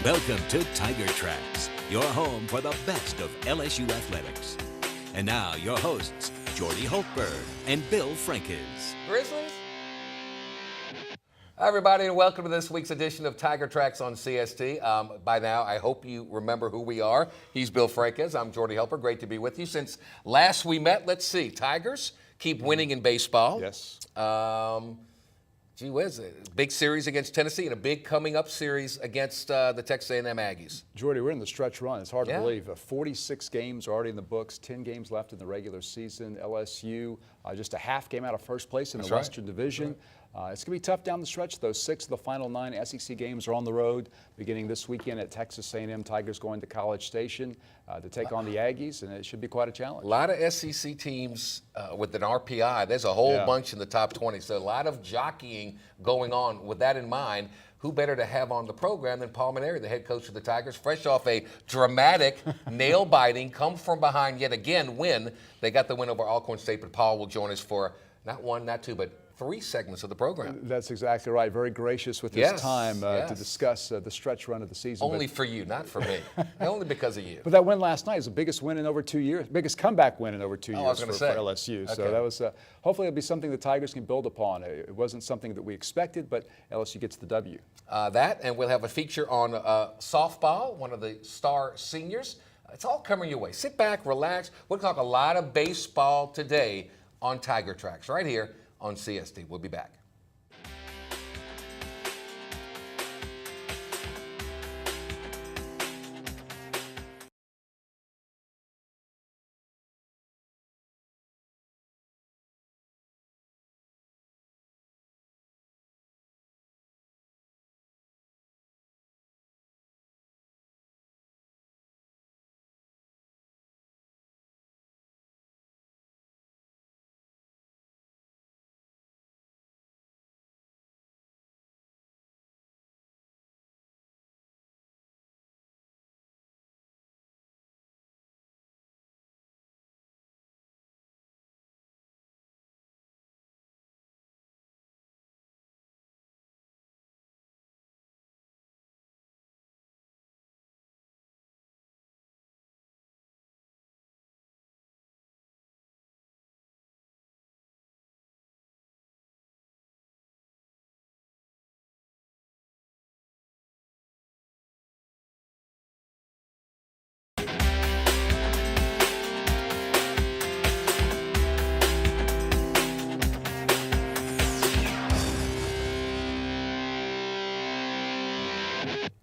Welcome to Tiger Tracks, your home for the best of LSU athletics. And now, your hosts, Jordy Hultberg and Bill Frankes. Grizzlies? Hi, everybody, and welcome to this week's edition of Tiger Tracks on CST. By now, I hope you remember who we are. He's Bill Frankes. I'm Jordy Hultberg. Great to be with you. Since last we met, let's see. Tigers keep winning in baseball. Yes. Gee whiz, a big series against Tennessee and a big coming up series against the Texas A&M Aggies. Jordy, we're in the stretch run. It's hard to Yeah. believe. 46 games are already in the books, 10 games left in the regular season. LSU just a half game out of first place in the Western Division. It's going to be tough down the stretch, though. 6 of the final 9 SEC games are on the road, beginning this weekend at Texas A&M. Tigers going to College Station to take on the Aggies, and it should be quite a challenge. A lot of SEC teams with an RPI. There's a whole bunch in the top 20, so a lot of jockeying going on. With that in mind, who better to have on the program than Paul Mainieri, the head coach of the Tigers, fresh off a dramatic, nail-biting, come-from-behind, yet again win. They got the win over Alcorn State, but Paul will join us for not one, not two, but 3 segments of the program. That's exactly right. Very gracious with his time to discuss the stretch run of the season. Only for you, not for me. Only because of you. But that win last night is the biggest win in over 2 years, biggest comeback win in over 2 years for LSU. Okay. So that was hopefully it'll be something the Tigers can build upon. It wasn't something that we expected, but LSU gets the W. That, and we'll have a feature on softball, one of the star seniors. It's all coming your way. Sit back, relax. We'll talk a lot of baseball today on Tiger Tracks right here on CST. We'll be back.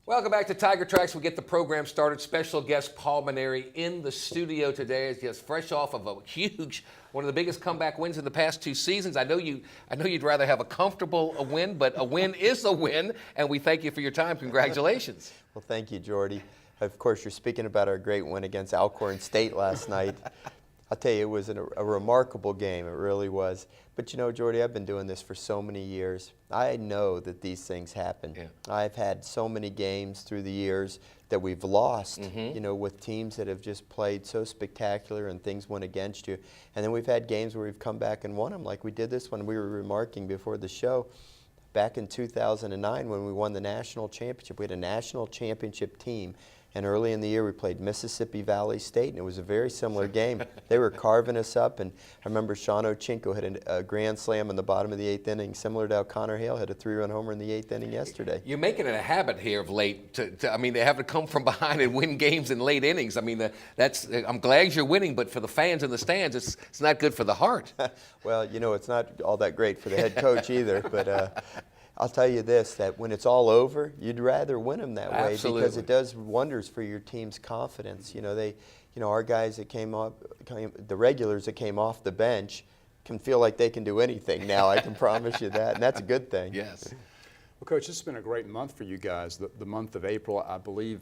Welcome back to Tiger Tracks. We get the program started. Special guest Paul Mainieri in the studio today is just fresh off of a huge, one of the biggest comeback wins in the past 2 seasons. I know you'd rather have a comfortable win, but a win is a win, and we thank you for your time. Congratulations. Well, thank you, Jordy. Of course, you're speaking about our great win against Alcorn State last night. I'll tell you, it was a remarkable game. It really was. But, you know, Jordy, I've been doing this for so many years. I know that these things happen. Yeah. I've had so many games through the years that we've lost, you know, with teams that have just played so spectacular and things went against you. And then we've had games where we've come back and won them, like we did this one. We were remarking before the show. Back in 2009 when we won the national championship, we had a national championship team. And early in the year, we played Mississippi Valley State, and it was a very similar game. They were carving us up, and I remember Sean Ochinko hit a grand slam in the bottom of the 8th inning, similar to how Connor Hale hit a 3-run homer in the 8th inning yesterday. You're making it a habit here of late. I mean, they have to come from behind and win games in late innings. I mean, I'm glad you're winning, but for the fans in the stands, it's not good for the heart. Well, you know, it's not all that great for the head coach either, but I'll tell you this, that when it's all over, you'd rather win them that way because it does wonders for your team's confidence. You know, our guys that the regulars that came off the bench can feel like they can do anything now. I can promise you that, and that's a good thing. Yes. Well, Coach, this has been a great month for you guys. The month of April, I believe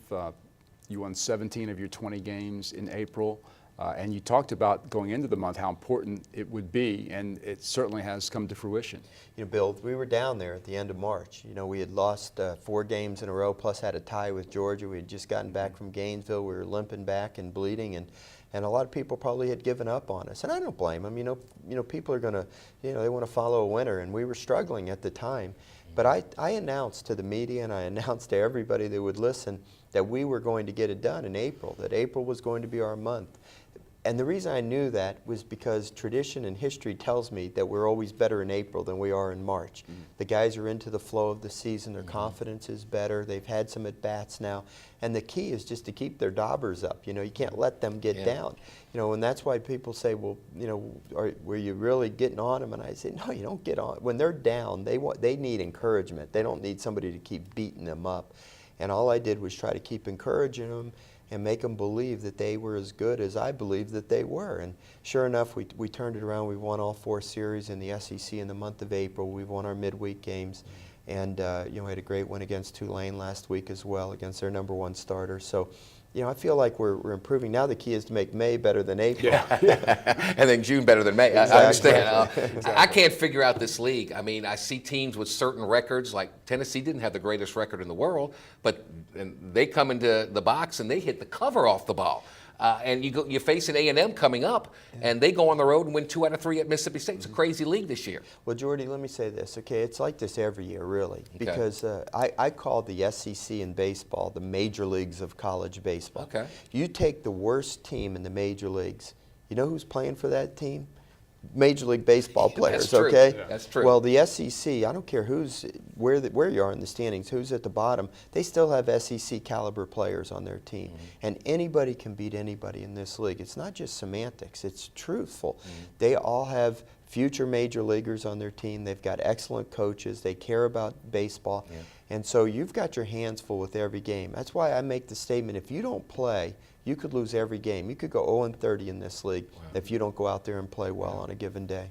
you won 17 of your 20 games in April. And you talked about going into the month how important it would be, and it certainly has come to fruition. You know, Bill, we were down there at the end of March. You know, we had lost 4 games in a row, plus had a tie with Georgia. We had just gotten back from Gainesville. We were limping back and bleeding, and a lot of people probably had given up on us. And I don't blame them. You know, people are going to, they want to follow a winner, and we were struggling at the time. But I announced to the media, and I announced to everybody that would listen, that we were going to get it done in April, that April was going to be our month. And the reason I knew that was because tradition and history tells me that we're always better in April than we are in March. The guys are into the flow of the season. Their confidence is better. They've had some at-bats now. And the key is just to keep their daubers up. You know, you can't let them get down. You know, and that's why people say, well, you know, were you really getting on them? And I say, no, you don't get on. When they're down, they need encouragement. They don't need somebody to keep beating them up. And all I did was try to keep encouraging them and make them believe that they were as good as I believed that they were. And sure enough, we turned it around. We won all 4 series in the SEC in the month of April. We've won our midweek games. And, you know, we had a great win against Tulane last week as well, against their #1 starter. So, you know, I feel like we're improving. Now the key is to make May better than April. And then June better than May. Exactly. I understand. Exactly. I can't figure out this league. I mean, I see teams with certain records, like Tennessee didn't have the greatest record in the world, but they come into the box and they hit the cover off the ball. And you face an A&M coming up, and they go on the road and win 2 out of 3 at Mississippi State. It's a crazy league this year. Well, Jordy, let me say this, okay? It's like this every year, really, Okay. because I call the SEC in baseball the major leagues of college baseball. Okay. You take the worst team in the major leagues. You know who's playing for that team? Major League Baseball players, That's true. okay? Yeah. That's true. Well, the SEC, I don't care where you are in the standings, who's at the bottom, they still have SEC caliber players on their team. And anybody can beat anybody in this league. It's not just semantics, it's truthful. They all have future major leaguers on their team. They've got excellent coaches. They care about baseball. And so you've got your hands full with every game. That's why I make the statement, if you don't play, you could lose every game. You could go 0-30 in this league if you don't go out there and play well on a given day.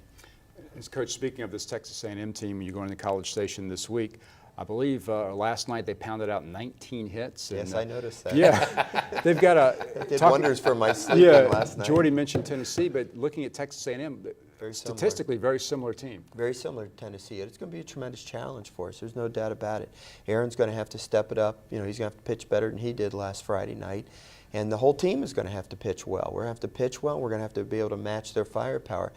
As Coach, speaking of this Texas A&M team, you're going to College Station this week. I believe last night they pounded out 19 hits. Yes, and, I noticed that. Yeah, they've got a. It did wonders for my sleeping last night. Jordy mentioned Tennessee, but looking at Texas A&M, Very statistically very similar team. Very similar to Tennessee. It's going to be a tremendous challenge for us. There's no doubt about it. Aaron's going to have to step it up. You know, he's going to have to pitch better than he did last Friday night. And the whole team is going to have to pitch well. We're going to have to pitch well. We're going to have to be able to match their firepower.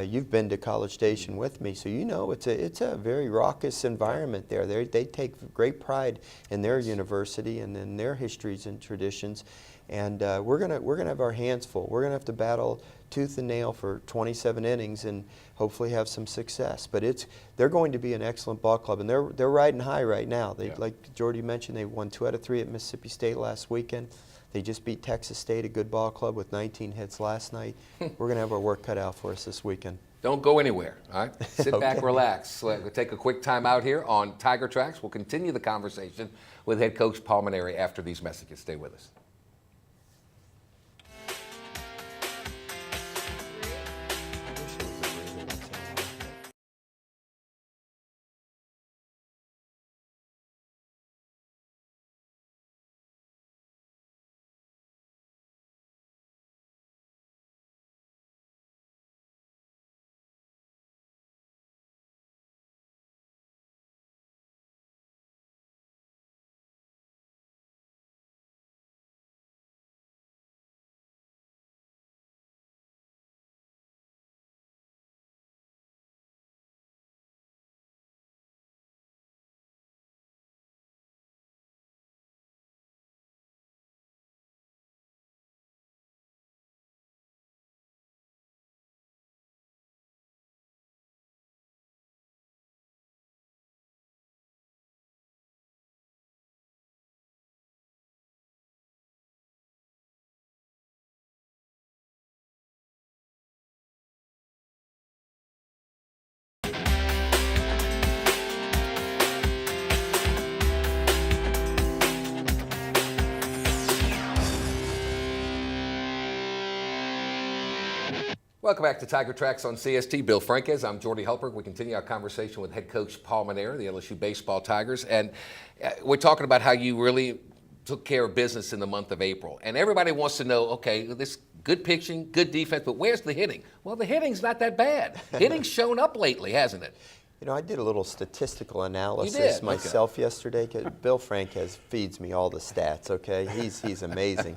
You've been to College Station with me, so you know it's a very raucous environment there. They take great pride in their university and in their histories and traditions. And we're gonna have our hands full. We're gonna have to battle tooth and nail for 27 innings and hopefully have some success. But they're going to be an excellent ball club, and they're riding high right now. Like Jordy mentioned, they won 2 out of 3 at Mississippi State last weekend. They just beat Texas State, a good ball club, with 19 hits last night. We're going to have our work cut out for us this weekend. Don't go anywhere, all right? Sit back, relax. We'll take a quick time out here on Tiger Tracks. We'll continue the conversation with head coach Paul Mainieri after these messages. Stay with us. Welcome back to Tiger Tracks on CST. Bill Franquez. I'm Jordy Helper. We continue our conversation with head coach Paul Mainieri, the LSU baseball Tigers. And we're talking about how you really took care of business in the month of April. And everybody wants to know, okay, this good pitching, good defense, but where's the hitting? Well, the hitting's not that bad. Hitting's shown up lately, hasn't it? You know, I did a little statistical analysis You did? myself yesterday. 'Cause Bill Frank feeds me all the stats, okay? He's amazing.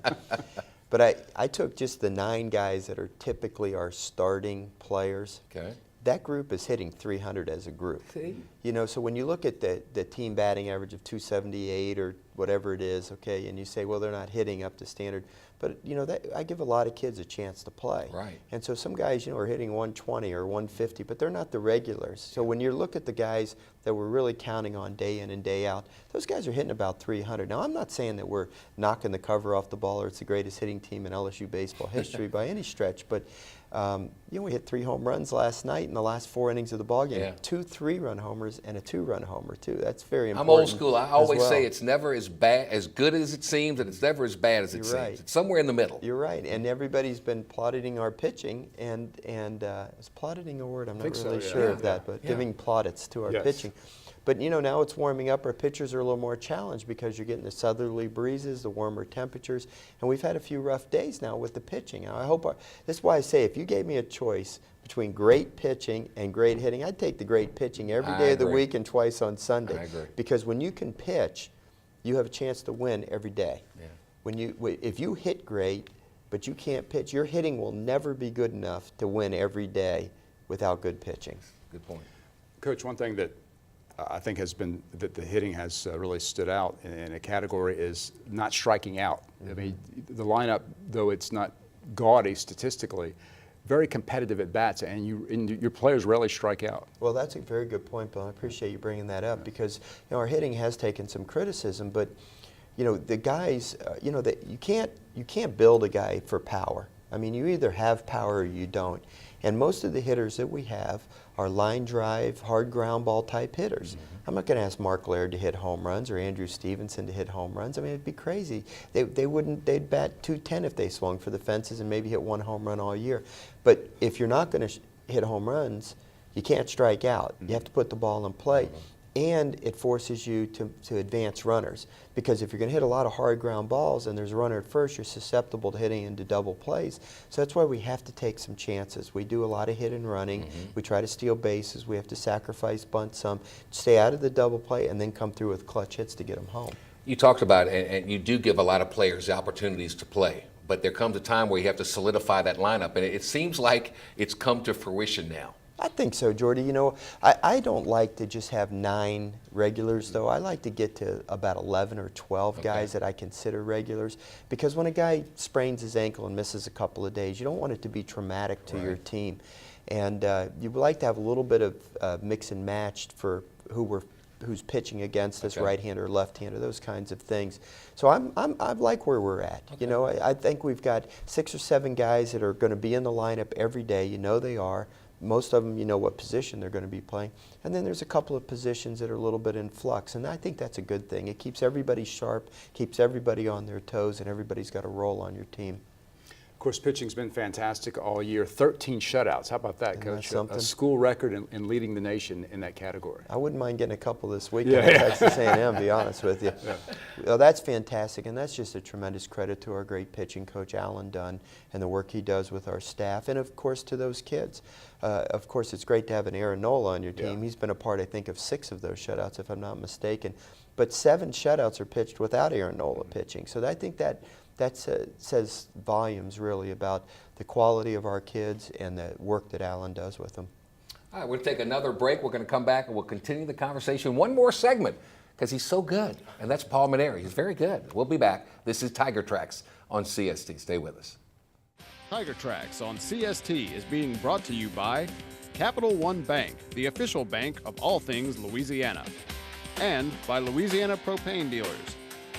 But I took just the 9 guys that are typically our starting players. Okay. That group is hitting 300 as a group. See? You know, so when you look at the team batting average of 278 or whatever it is, okay, and you say, well, they're not hitting up to standard. But, you know, I give a lot of kids a chance to play. Right. And so some guys, you know, are hitting 120 or 150, but they're not the regulars. So when you look at the guys that we're really counting on day in and day out, those guys are hitting about 300. Now, I'm not saying that we're knocking the cover off the ball or it's the greatest hitting team in LSU baseball history by any stretch, but you know, we hit 3 home runs last night in the last 4 innings of the ballgame. Yeah. 2 3-run homers and a 2-run homer too. That's very I'm important. old school. I always well. say it's never as bad, as good as it seems, and it's never as bad as it You're seems. right. It's somewhere in the middle. You're right, and everybody's been plauditing our pitching, and is plauditing a word? I'm not really sure of that, but giving plaudits to our pitching. But you know, now it's warming up. Our pitchers are a little more challenged because you're getting the southerly breezes, the warmer temperatures, and we've had a few rough days now with the pitching. I hope this is why I say if you gave me a choice between great pitching and great hitting, I'd take the great pitching every day of the week and twice on Sunday. I agree. Because when you can pitch, you have a chance to win every day. Yeah. If you hit great, but you can't pitch, your hitting will never be good enough to win every day without good pitching. Good point. Coach, one thing that I think has been that the hitting has really stood out in a category is not striking out. I mean, the lineup, though it's not gaudy statistically, very competitive at bats, and your players rarely strike out. Well, that's a very good point, Bill. I appreciate you bringing that up because you know our hitting has taken some criticism, but you know the guys, you know that you can't build a guy for power. I mean, you either have power or you don't. And most of the hitters that we have are line drive, hard ground ball type hitters. I'm not going to ask Mark Laird to hit home runs or Andrew Stevenson to hit home runs. I mean, it'd be crazy. They'd bat 210 if they swung for the fences and maybe hit 1 home run all year. But if you're not going to hit home runs, you can't strike out. You have to put the ball in play. And it forces you to advance runners. Because if you're going to hit a lot of hard ground balls and there's a runner at first, you're susceptible to hitting into double plays. So that's why we have to take some chances. We do a lot of hit and running. We try to steal bases. We have to sacrifice bunt some, stay out of the double play, and then come through with clutch hits to get them home. You talked about, and you do give a lot of players the opportunities to play, but there comes a time where you have to solidify that lineup, and it seems like it's come to fruition now. I think so, Jordy. You know, I don't like to just have 9 regulars, though. I like to get to about 11 or 12 guys that I consider regulars, because when a guy sprains his ankle and misses a couple of days, you don't want it to be traumatic to your team. And you would like to have a little bit of mix and match for who's pitching against us, right-hander, left-hander, those kinds of things. So I like where we're at. You know, I think we've got 6 or 7 guys that are going to be in the lineup every day. You know they are. Most of them, you know what position they're going to be playing. And then there's a couple of positions that are a little bit in flux, and I think that's a good thing. It keeps everybody sharp, keeps everybody on their toes, and everybody's got a role on your team. Of course, pitching's been fantastic all year. 13 shutouts. How about that, Coach? A school record in leading the nation in that category. I wouldn't mind getting a couple this weekend at Texas A&M, to be honest with you. Well, that's fantastic, and that's just a tremendous credit to our great pitching coach, Alan Dunn, and the work he does with our staff, and of course to those kids. Of course, it's great to have an Aaron Nola on your team. He's been a part, I think, of 6 of those shutouts, if I'm not mistaken. But 7 shutouts are pitched without Aaron Nola pitching. So I think that says volumes, really, about the quality of our kids and the work that Alan does with them. All right, we'll take another break. We're going to come back and we'll continue the conversation. One more segment, because he's so good, and that's Paul Mainieri. He's very good. We'll be back. This is Tiger Tracks on CST. Stay with us. Tiger Tracks on CST is being brought to you by Capital One Bank, the official bank of all things Louisiana, and by Louisiana Propane Dealers.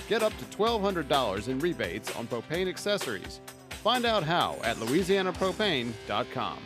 Get up to $1,200 in rebates on propane accessories. Find out how at louisianapropane.com.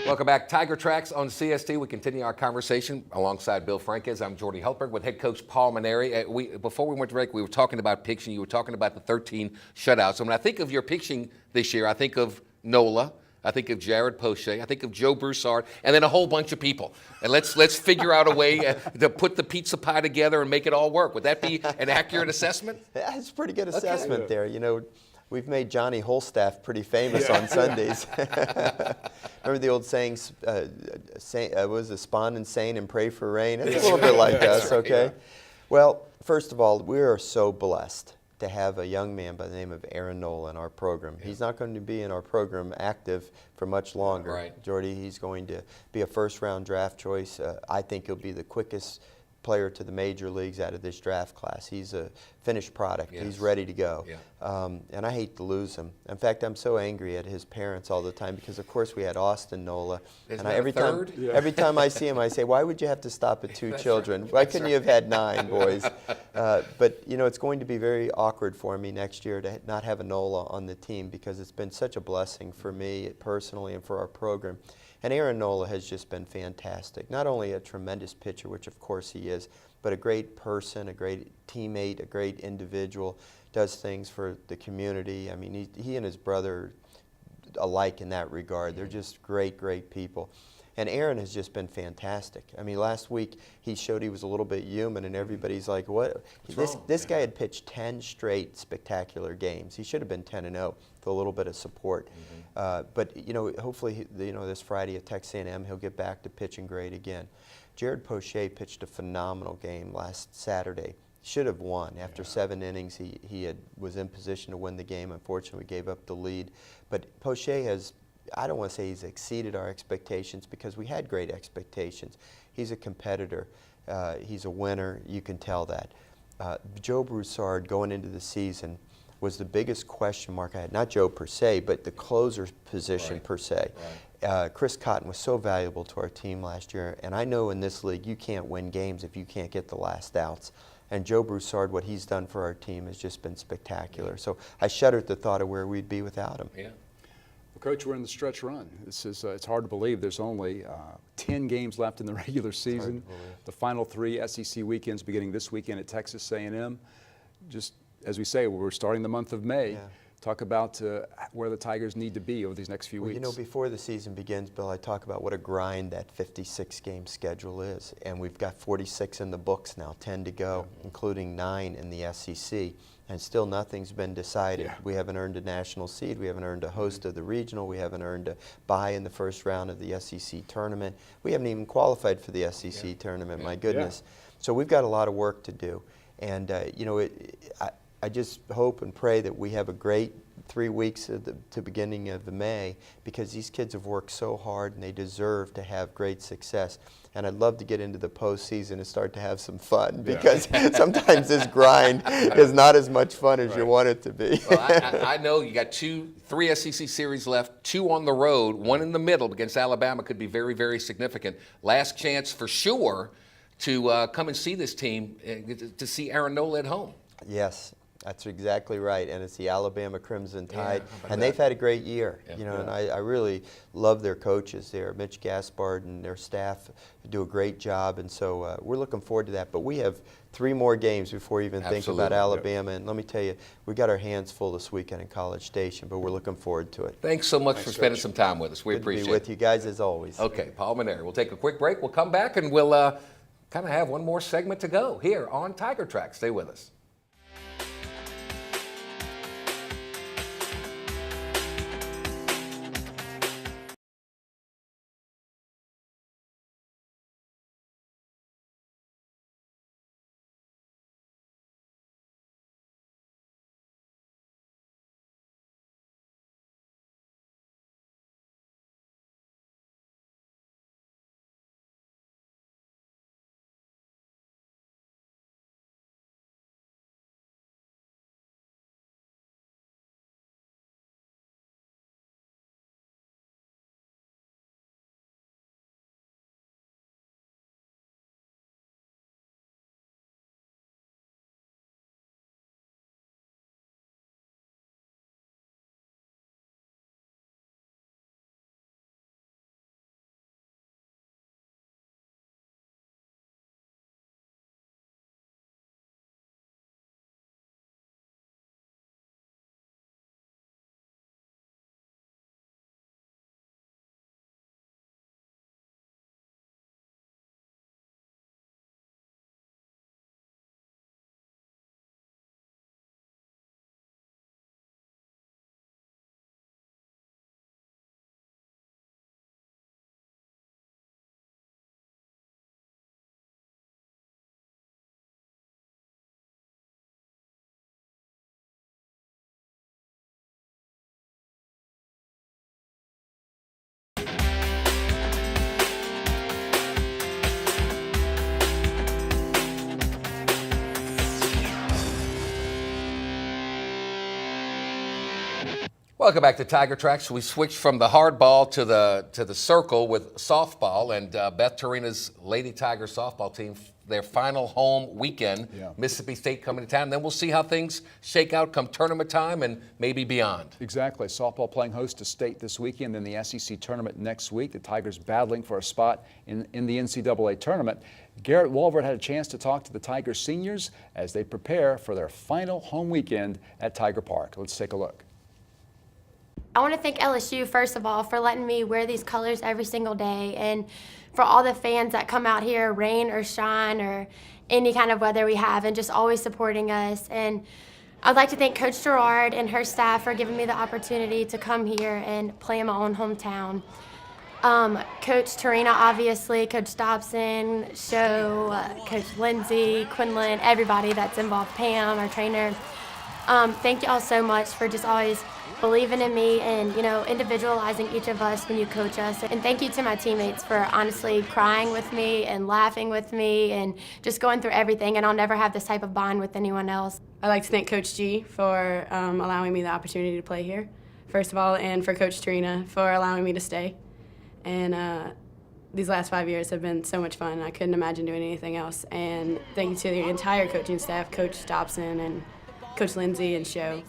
Welcome back. Tiger Tracks on CST. We continue our conversation alongside Bill Franquez. I'm Jordy Heltberg with head coach Paul Mainieri. Before we went to break, we were talking about pitching. You were talking about the 13 shutouts. So when I think of your pitching this year, I think of Nola. I think of Jared Poche. I think of Joe Broussard, and then a whole bunch of people. And let's figure out a way to put the pizza pie together and make it all work. Would that be an accurate assessment? Yeah, it's a pretty good assessment there. You know, we've made Johnny Holstaff pretty famous on Sundays. Remember the old saying, was it spawn and sane and pray for rain? It's a little bit like us, okay? Yeah. Well, first of all, we are so blessed to have a young man by the name of Aaron Nola in our program. Yeah. He's not going to be in our program active for much longer. Right. Jordy, he's going to be a first-round draft choice. I think he'll be the quickest player to the major leagues out of this draft class. He's a finished product. Yes. He's ready to go. Yeah. And I hate to lose him. In fact, I'm so angry at his parents all the time because, of course, we had Austin Nola. And every time I see him, I say, why would you have to stop at 2 children? Right. Why couldn't you have had 9 boys? But, you know, it's going to be very awkward for me next year to not have a Nola on the team because it's been such a blessing for me personally and for our program. And Aaron Nola has just been fantastic. Not only a tremendous pitcher, which of course he is, but a great person, a great teammate, a great individual, does things for the community. I mean, he and his brother alike in that regard. They're just great, great people. And Aaron has just been fantastic. I mean, last week he showed he was a little bit human, and everybody's like, "What?" This guy had pitched 10 straight spectacular games. He should have been 10-0 with a little bit of support. But you know, hopefully, this Friday at Texas A&M, he'll get back to pitching great again. Jared Poche pitched a phenomenal game last Saturday. Should have won. After 7 innings, he was in position to win the game. Unfortunately, we gave up the lead. But Poche has, I don't want to say he's exceeded our expectations because we had great expectations. He's a competitor. He's a winner. You can tell that. Joe Broussard going into the season was the biggest question mark I had. Not Joe per se, but the closer's position per se. Right. Chris Cotton was so valuable to our team last year, and I know in this league you can't win games if you can't get the last outs. And Joe Broussard, what he's done for our team has just been spectacular. Yeah. So I shudder at the thought of where we'd be without him. Yeah. Well, Coach, we're in the stretch run. This is it's hard to believe there's only 10 games left in the regular season. The final 3 SEC weekends beginning this weekend at Texas A&M. Just as we say, we're starting the month of May. Yeah. Talk about where the Tigers need to be over these next few weeks. You know, before the season begins, Bill, I talk about what a grind that 56-game schedule is. And we've got 46 in the books now, 10 to go, including 9 in the SEC. And still nothing's been decided. Yeah. We haven't earned a national seed. We haven't earned a host of the regional. We haven't earned a bye in the first round of the SEC tournament. We haven't even qualified for the SEC tournament, my goodness. Yeah. So we've got a lot of work to do. And, you know, I just hope and pray that we have a great 3 weeks to beginning of May because these kids have worked so hard and they deserve to have great success. And I'd love to get into the postseason and start to have some fun because sometimes this grind is not as much fun as you want it to be. Well, I know you got 3 SEC series left, 2 on the road, 1 in the middle against Alabama could be very, very significant. Last chance for sure to come and see this team, to see Aaron Nola at home. Yes. That's exactly right, and it's the Alabama Crimson Tide, and they've had a great year. You know, and I really love their coaches there. Mitch Gaspard and their staff do a great job, and so we're looking forward to that. But we have 3 more games before you even think about Alabama, and let me tell you, we got our hands full this weekend in College Station, but we're looking forward to it. Thanks so much for spending some time with us. We appreciate it. Good to be with you guys as always. Okay, Paul Mainieri. We'll take a quick break. We'll come back, and we'll kind of have one more segment to go here on Tiger Track. Stay with us. Welcome back to Tiger Tracks. We switched from the hardball to the circle with softball, and Beth Torina's Lady Tiger softball team, their final home weekend, Mississippi State coming to town. Then we'll see how things shake out come tournament time and maybe beyond. Exactly. Softball playing host to State this weekend, then the SEC tournament next week. The Tigers battling for a spot in the NCAA tournament. Garrett Wolvert had a chance to talk to the Tigers seniors as they prepare for their final home weekend at Tiger Park. Let's take a look. I want to thank LSU, first of all, for letting me wear these colors every single day, and for all the fans that come out here, rain or shine or any kind of weather we have, and just always supporting us. And I'd like to thank Coach Gerard and her staff for giving me the opportunity to come here and play in my own hometown. Coach Torina, obviously, Coach Dobson, Show, Coach Lindsay, Quinlan, everybody that's involved, Pam, our trainer. Thank you all so much for just always believing in me and, individualizing each of us when you coach us. And thank you to my teammates for honestly crying with me and laughing with me and just going through everything. And I'll never have this type of bond with anyone else. I'd like to thank Coach G for allowing me the opportunity to play here, first of all, and for Coach Torina for allowing me to stay. And these last 5 years have been so much fun. I couldn't imagine doing anything else. And thank you to the entire coaching staff, Coach Dobson and Coach Lindsay and Show,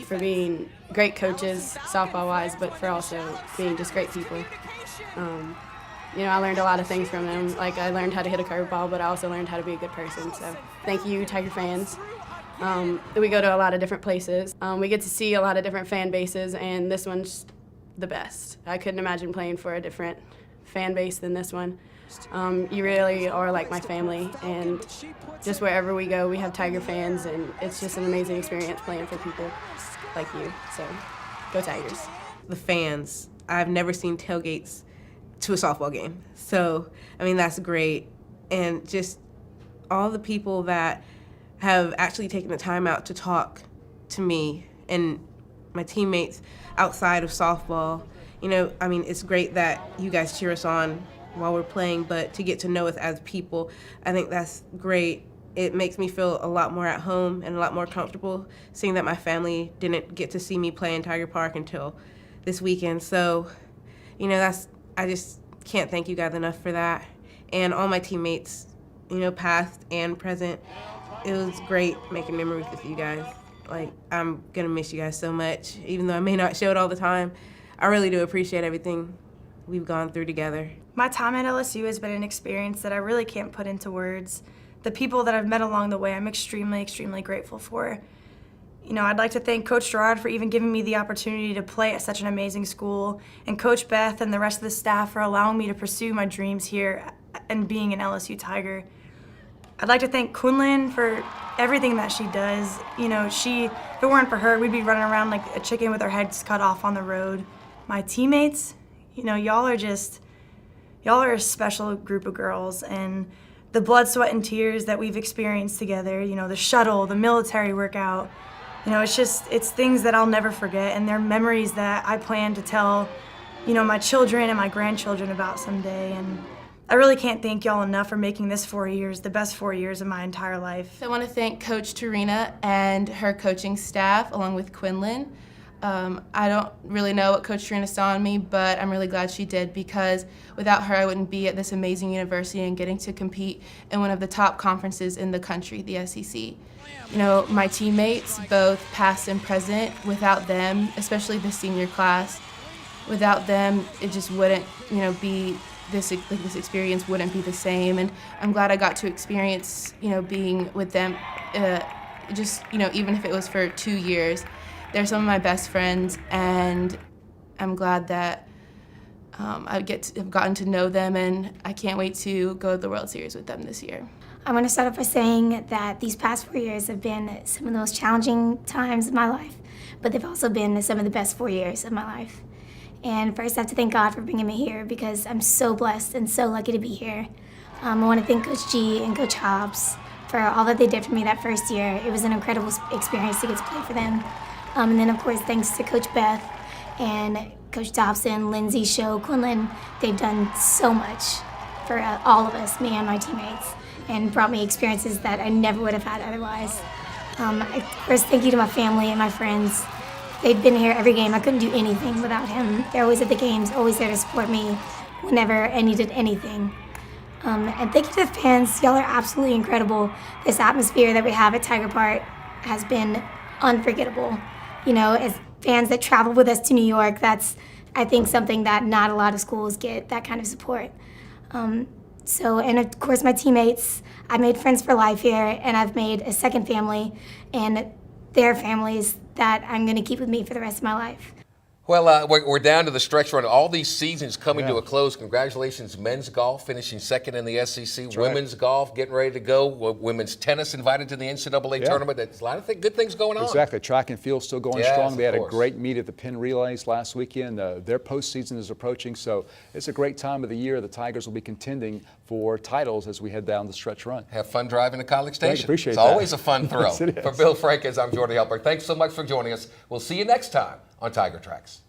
for being great coaches, softball-wise, but for also being just great people. I learned a lot of things from them. Like, I learned how to hit a curveball, but I also learned how to be a good person. So thank you, Tiger fans. We go to a lot of different places. We get to see a lot of different fan bases, and this one's the best. I couldn't imagine playing for a different fan base than this one. You really are like my family, and just wherever we go, we have Tiger fans, and it's just an amazing experience playing for people like you. So, go Tigers. The fans, I've never seen tailgates to a softball game. So, that's great. And just all the people that have actually taken the time out to talk to me and my teammates outside of softball. It's great that you guys cheer us on while we're playing, but to get to know us as people, I think that's great. It makes me feel a lot more at home and a lot more comfortable seeing that my family didn't get to see me play in Tiger Park until this weekend. So, I just can't thank you guys enough for that. And all my teammates, past and present, it was great making memories with you guys. I'm gonna miss you guys so much, even though I may not show it all the time. I really do appreciate everything we've gone through together. My time at LSU has been an experience that I really can't put into words. The people that I've met along the way, I'm extremely, extremely grateful for. I'd like to thank Coach Gerard for even giving me the opportunity to play at such an amazing school, and Coach Beth and the rest of the staff for allowing me to pursue my dreams here and being an LSU Tiger. I'd like to thank Quinlan for everything that she does. If it weren't for her, we'd be running around like a chicken with our heads cut off on the road. My teammates, y'all are a special group of girls, and the blood, sweat, and tears that we've experienced together, the shuttle, the military workout, it's things that I'll never forget, and they're memories that I plan to tell, my children and my grandchildren about someday. And I really can't thank y'all enough for making this 4 years the best 4 years of my entire life. So I want to thank Coach Torina and her coaching staff, along with Quinlan. I don't really know what Coach Torina saw in me, but I'm really glad she did, because without her, I wouldn't be at this amazing university and getting to compete in one of the top conferences in the country, the SEC. My teammates, both past and present, without them, especially the senior class, without them, it just wouldn't, be this experience wouldn't be the same. And I'm glad I got to experience, being with them, even if it was for 2 years. They're some of my best friends, and I'm glad that I've gotten to know them, and I can't wait to go to the World Series with them this year. I want to start off by saying that these past 4 years have been some of the most challenging times of my life, but they've also been some of the best 4 years of my life. And first, I have to thank God for bringing me here, because I'm so blessed and so lucky to be here. I want to thank Coach G and Coach Hobbs for all that they did for me that first year. It was an incredible experience to get to play for them. And then, of course, thanks to Coach Beth and Coach Dobson, Lindsay, Show, Quinlan. They've done so much for all of us, me and my teammates, and brought me experiences that I never would have had otherwise. Of course, thank you to my family and my friends They've been here every game. I couldn't do anything without him. They're always at the games, always there to support me whenever I needed anything. And thank you to the fans. Y'all are absolutely incredible. This atmosphere that we have at Tiger Park has been unforgettable. You know, as fans that travel with us to New York, that's, I think, something that not a lot of schools get, that kind of support. And of course my teammates, I've made friends for life here, and I've made a second family, and their families that I'm going to keep with me for the rest of my life. Well, we're down to the stretch run. All these seasons coming to a close. Congratulations, men's golf finishing second in the SEC. That's women's golf getting ready to go. Women's tennis invited to the NCAA tournament. There's a lot of good things going on. Exactly. Track and field still going Yes, strong. They had of a course. great meet at the Penn Relays last weekend. Their postseason is approaching, so it's a great time of the year. The Tigers will be contending for titles as we head down the stretch run. Have fun driving to College Station. Appreciate it's that. always a fun thrill. Yes, it is. For Bill Frankins, I'm Jordy Helper. Thanks so much for joining us. We'll see you next time on Tiger Tracks.